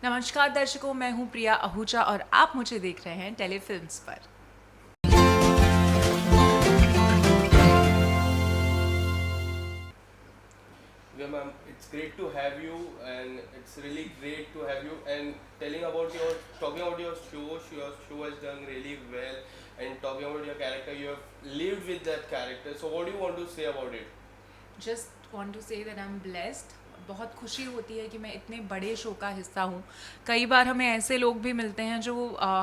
नमस्कार दर्शकों, मैं हूं प्रिया आहूजा और आप मुझे देख रहे हैं टेलीफिल्म्स पर। Yeah, ma'am, it's great to have you, and it's really great to have you. And talking about your show. Your show has done really well, and talking about your character, you have lived with that character. So, what do you want to say about it? Just want to say that I am blessed. बहुत खुशी होती है कि मैं इतने बड़े show का हिस्सा हूँ। कई बार हमें ऐसे लोग भी मिलते हैं जो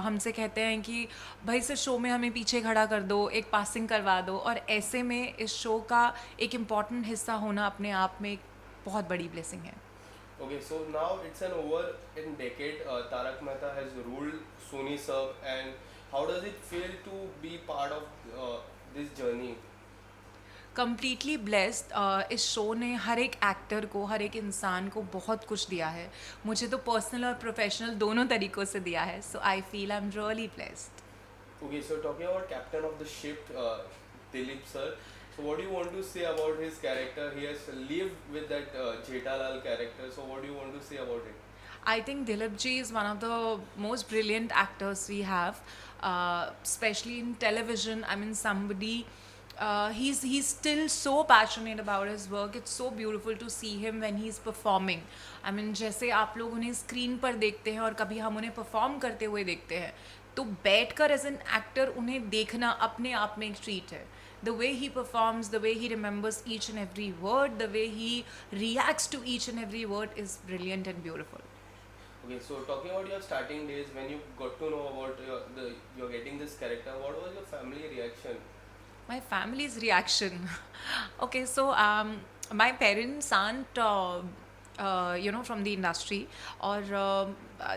हमसे कहते हैं कि भाई से शो में हमें पीछे खड़ा कर दो, एक पासिंग करवा दो, और ऐसे में इस शो का एक इम्पॉर्टेंट हिस्सा होना अपने आप में एक बहुत बड़ी ब्लेसिंग है। Okay, so now it's an over in decade. Tarak Mehta has ruled Sony Sub, and how does it feel to be part of this journey? Completely blessed. इस शो ने हर एक एक्टर को, हर एक इंसान को बहुत कुछ दिया है। मुझे तो पर्सनल और प्रोफेशनल दोनों तरीक़ों से दिया है। So I feel I am really blessed. Okay, so talking about captain of the ship, Dilip sir. So what do you want to say about his character? He has lived with that Jethalal character. So what do you want to say about it? I think Dilip ji is one of the most brilliant actors we have, especially in television. I mean, somebody. He's still so passionate about his work. It's so beautiful to see him when he's performing. I mean, जैसे आप लोग उन्हें screen पर देखते हैं और कभी हम उन्हें परफॉर्म करते हुए देखते हैं, तो बैठकर एज एन एक्टर उन्हें देखना अपने आप में एक ट्रीट है। The way he performs, the way he remembers each and every word, the way he reacts to each and every word is brilliant and beautiful. Okay, so talking about your starting days when you got to know about you're getting this character, what was your family reaction? My family's reaction. Okay, so my parents aren't, from the industry, or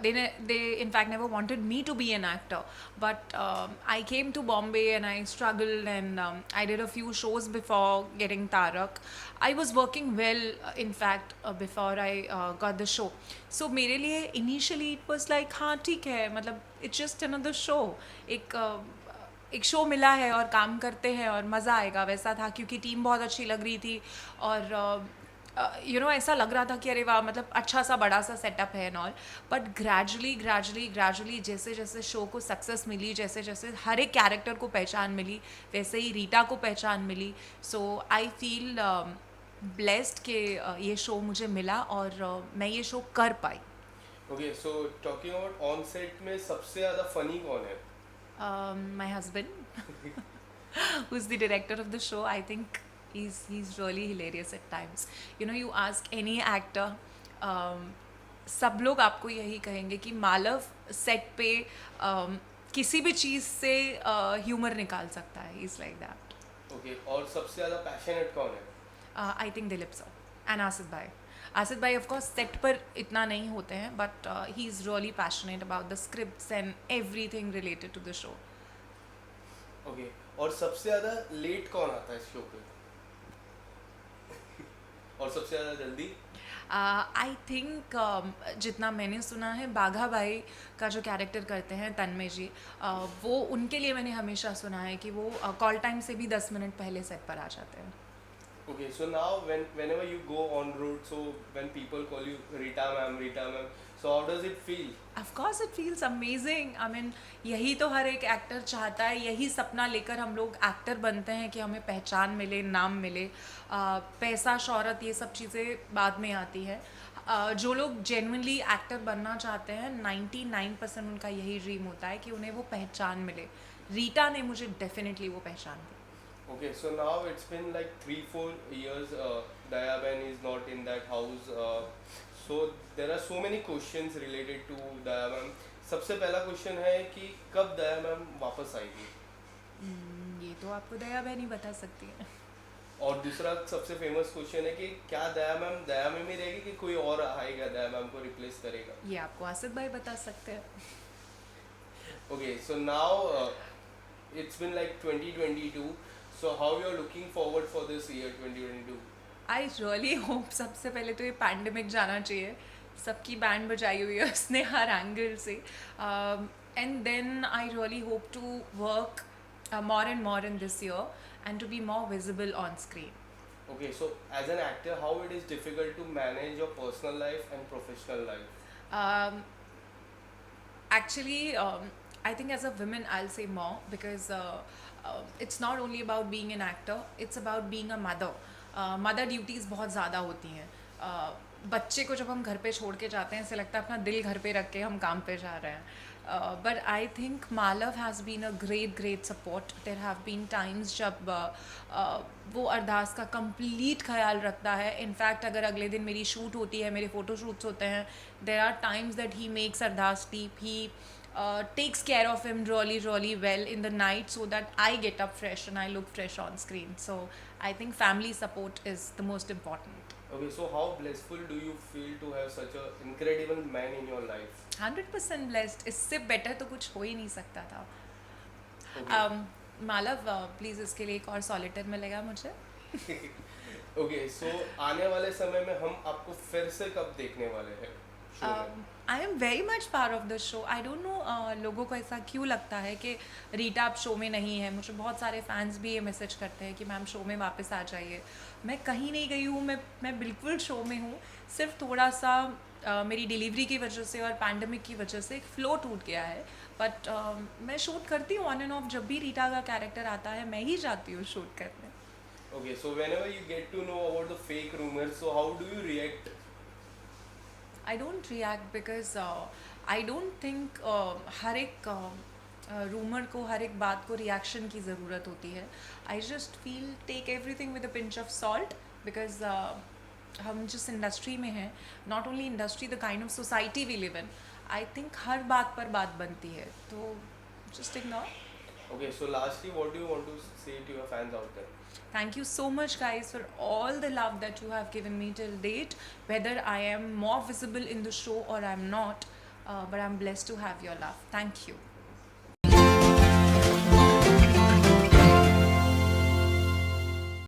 they in fact never wanted me to be an actor. But I came to Bombay and I struggled, and I did a few shows before getting Tarak. I was working well, in fact, before I got the show. So मेरे लिए initially it was like हाँ ठीक है, मतलब it's just another show. एक show मिला है और काम करते हैं और मज़ा आएगा, वैसा था। क्योंकि टीम बहुत अच्छी लग रही थी और ऐसा लग रहा था कि अरे वाह, मतलब अच्छा सा बड़ा सा सेटअप है एंड ऑल। बट ग्रेजुअली जैसे जैसे शो को सक्सेस मिली, जैसे जैसे हर एक कैरेक्टर को पहचान मिली, वैसे ही रीटा को पहचान मिली। सो आई फील ब्लेस्ड कि ये शो मुझे मिला और मैं ये शो कर पाई। Okay, so talking about on set में सबसे ज़्यादा funny कौन है? My husband, who's the director of the show. I think he's really hilarious at times. You ask any actor, सब लोग आपको यही कहेंगे कि मालव सेट पे किसी भी चीज़ से ह्यूमर निकाल सकता है। Is like that. Okay, और सबसे ज़्यादा passionate कौन है? I think Dilip sir and Asif भाई। आसिफ भाई ऑफ कोर्स सेट पर इतना नहीं होते हैं, but he is really passionate about the scripts and everything related to the show. Okay, और सबसे ज़्यादा लेट कौन आता है इस शो पे? और सबसे ज़्यादा जल्दी? आई थिंक जितना मैंने सुना है, बाघा भाई का जो कैरेक्टर करते हैं तन्मय जी, वो उनके लिए मैंने हमेशा सुना है कि वो कॉल टाइम से भी 10 मिनट पहले सेट पर आ जाते हैं। Okay, so now whenever you go on road, so when people call you Rita ma'am, so how does it feel? Of course it feels amazing. I mean, यही तो हर एक actor चाहता है, यही सपना लेकर हम लोग एक्टर बनते हैं कि हमें पहचान मिले, नाम मिले। पैसा, शोहरत, ये सब चीज़ें बाद में आती है। जो लोग जेन्युइनली एक्टर बनना चाहते हैं, 99% उनका यही ड्रीम होता है कि उन्हें वो पहचान मिले। रीटा ने मुझे डेफिनेटली वो पहचान दी। Okay, so now it's been like 3-4 years. Dayaben is not in that house. So there are so many questions related to Daya ma'am. सबसे पहला क्वेश्चन है कि कब दया मैम वापस आएगी? ये तो आपको दया बहन ही बता सकती है। और दूसरा सबसे फेमस क्वेश्चन है कि क्या दया मैम ही रहेगी कि कोई और आएगा दया मैम को रिप्लेस करेगा? ये आपको आसिफ भाई बता सकते हैं। Okay, so now it's been like 2022. So how you are looking forward for this year 2022? I really hope सबसे पहले तो ये पैंडमिक जाना चाहिए। सबकी बैंड बजाई हुई है उसने हर एंगल से। And then I really hope to work more and more in this year and to be more visible on screen. Okay, so as an actor, how it is difficult to manage your personal life and professional life? Um, Actually, I think as a woman, I'll say more because it's not only about being an actor, it's about being a mother. Mother duties बहुत ज़्यादा होती हैं. बच्चे को जब हम घर पे छोड़ के जाते हैं ऐसे लगता है अपना दिल घर पे रख के हम काम पे जा रहे हैं. But I think Malav has been a great support. There have been times जब वो अरदास का कंप्लीट ख्याल रखता है. इनफैक्ट अगर अगले दिन मेरी शूट होती है, मेरे फ़ोटो शूट्स होते हैं, there are times that he makes Ardaas sleep. He takes care of him really well in the night so that I get up fresh and I look fresh on screen. So I think family support is the most important. Okay, so how blissful do you feel to have such an incredible man in your life? 100% blessed. इससे better तो कुछ हो ही नहीं सकता था. Okay. Malav please इसके लिए एक और सॉलिटर मिलेगा मुझे. ओके, सो आने वाले समय में हम आपको फिर से कब देखने वाले हैं शो में? I am very much part of the show. I don't know लोगों को ऐसा क्यों लगता है कि रीटा आप शो में नहीं है. मुझे बहुत सारे फैंस भी ये मैसेज करते हैं कि मैम शो में वापस आ जाइए. मैं कहीं नहीं गई हूँ. मैं बिल्कुल शो में हूँ. सिर्फ थोड़ा सा मेरी डिलीवरी की वजह से और पैंडमिक की वजह से एक फ्लो टूट गया है. बट मैं शूट करती हूँ ऑन एंड ऑफ. जब भी रीटा का कैरेक्टर आता है मैं ही जाती हूँ शूट करने. Okay, so whenever you get to know about the fake rumors, so how do you react? I don't react because I don't think हर एक रूमर को, हर एक बात को रिएक्शन की ज़रूरत होती है. I just feel take everything with a pinch of salt because हम जिस इंडस्ट्री में हैं, not only industry, the kind of society we live in, I think हर बात पर बात बनती है. तो just ignore. Okay, so lastly, what do you want to say to your fans out there? Thank you so much, guys, for all the love that you have given me till date. Whether I am more visible in the show or I'm not, but I'm blessed to have your love. Thank you.